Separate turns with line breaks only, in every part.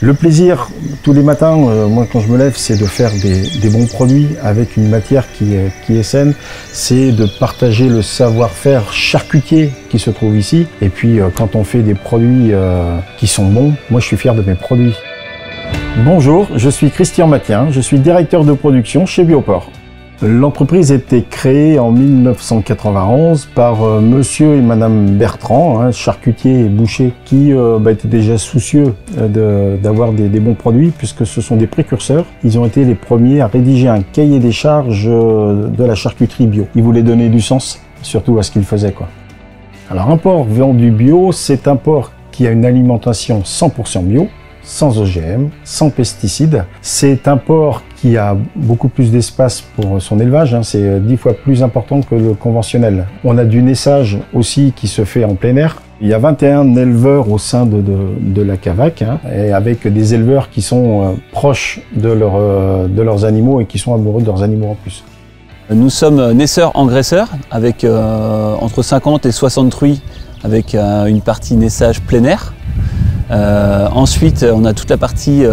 Le plaisir, tous les matins, moi quand je me lève, c'est de faire des bons produits avec une matière qui est saine. C'est de partager le savoir-faire charcutier qui se trouve ici. Et puis quand on fait des produits qui sont bons, moi je suis fier de mes produits. Bonjour, je suis Christian Mathien, je suis directeur de production chez Bioport. L'entreprise a été créée en 1991 par monsieur et madame Bertrand, charcutier et boucher, qui étaient déjà soucieux d'avoir des bons produits puisque ce sont des précurseurs. Ils ont été les premiers à rédiger un cahier des charges de la charcuterie bio. Ils voulaient donner du sens, surtout à ce qu'ils faisaient, quoi. Alors un porc vendu bio, c'est un porc qui a une alimentation 100% bio, sans OGM, sans pesticides. C'est un porc qui a beaucoup plus d'espace pour son élevage, c'est 10 fois plus important que le conventionnel. On a du naissage aussi qui se fait en plein air. Il y a 21 éleveurs au sein de la CAVAC, et avec des éleveurs qui sont proches de leurs animaux et qui sont amoureux de leurs animaux en plus.
Nous sommes naisseurs-engraisseurs avec entre 50 et 60 truies avec une partie naissage plein air. Ensuite, on a toute la partie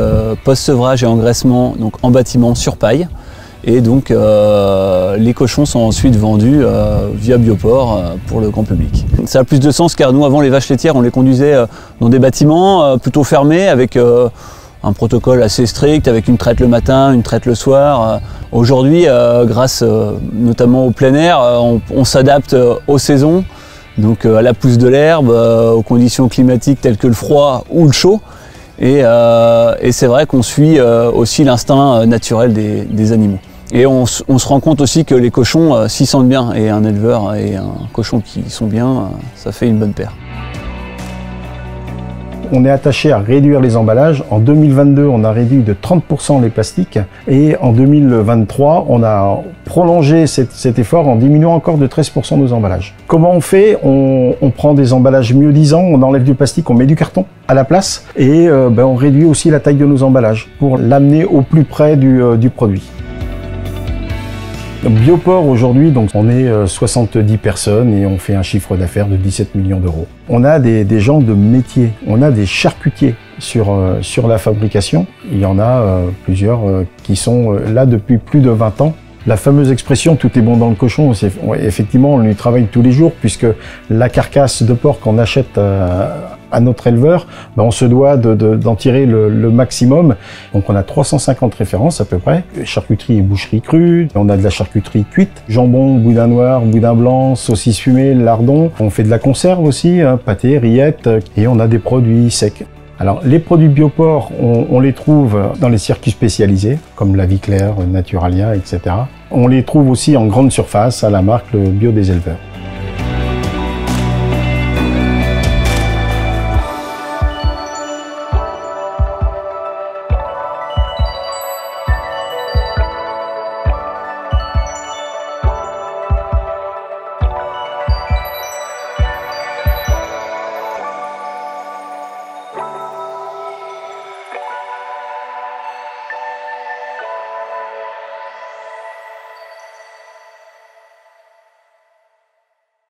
post-sevrage et engraissement donc en bâtiment sur paille. Et donc, les cochons sont ensuite vendus via Bioport pour le grand public. Ça a plus de sens car nous, avant, les vaches laitières, on les conduisait dans des bâtiments plutôt fermés avec un protocole assez strict, avec une traite le matin, une traite le soir. Aujourd'hui, grâce notamment au plein air, on s'adapte aux saisons. Donc à la pousse de l'herbe, aux conditions climatiques telles que le froid ou le chaud. Et c'est vrai qu'on suit aussi l'instinct naturel des animaux. Et on se rend compte aussi que les cochons s'y sentent bien. Et un éleveur et un cochon qui sont bien, ça fait une bonne paire.
On est attaché à réduire les emballages. En 2022, on a réduit de 30% les plastiques. Et en 2023, on a prolongé cet effort en diminuant encore de 13% nos emballages. Comment on fait? On prend des emballages mieux-disants, on enlève du plastique, on met du carton à la place. Et on réduit aussi la taille de nos emballages pour l'amener au plus près du produit. Bioport aujourd'hui, donc on est 70 personnes et on fait un chiffre d'affaires de 17 millions d'euros. On a des gens de métier, on a des charcutiers sur la fabrication. Il y en a plusieurs qui sont là depuis plus de 20 ans. La fameuse expression « tout est bon dans le cochon », effectivement on y travaille tous les jours puisque la carcasse de porc qu'on achète à notre éleveur, on se doit d'en tirer le maximum. Donc on a 350 références à peu près, charcuterie et boucherie crue, on a de la charcuterie cuite, jambon, boudin noir, boudin blanc, saucisse fumée, lardon. On fait de la conserve aussi, pâté, rillettes, et on a des produits secs. Alors les produits Bioport, on les trouve dans les circuits spécialisés, comme La Vie Claire, Naturalia, etc. On les trouve aussi en grande surface à la marque Le Bio des éleveurs.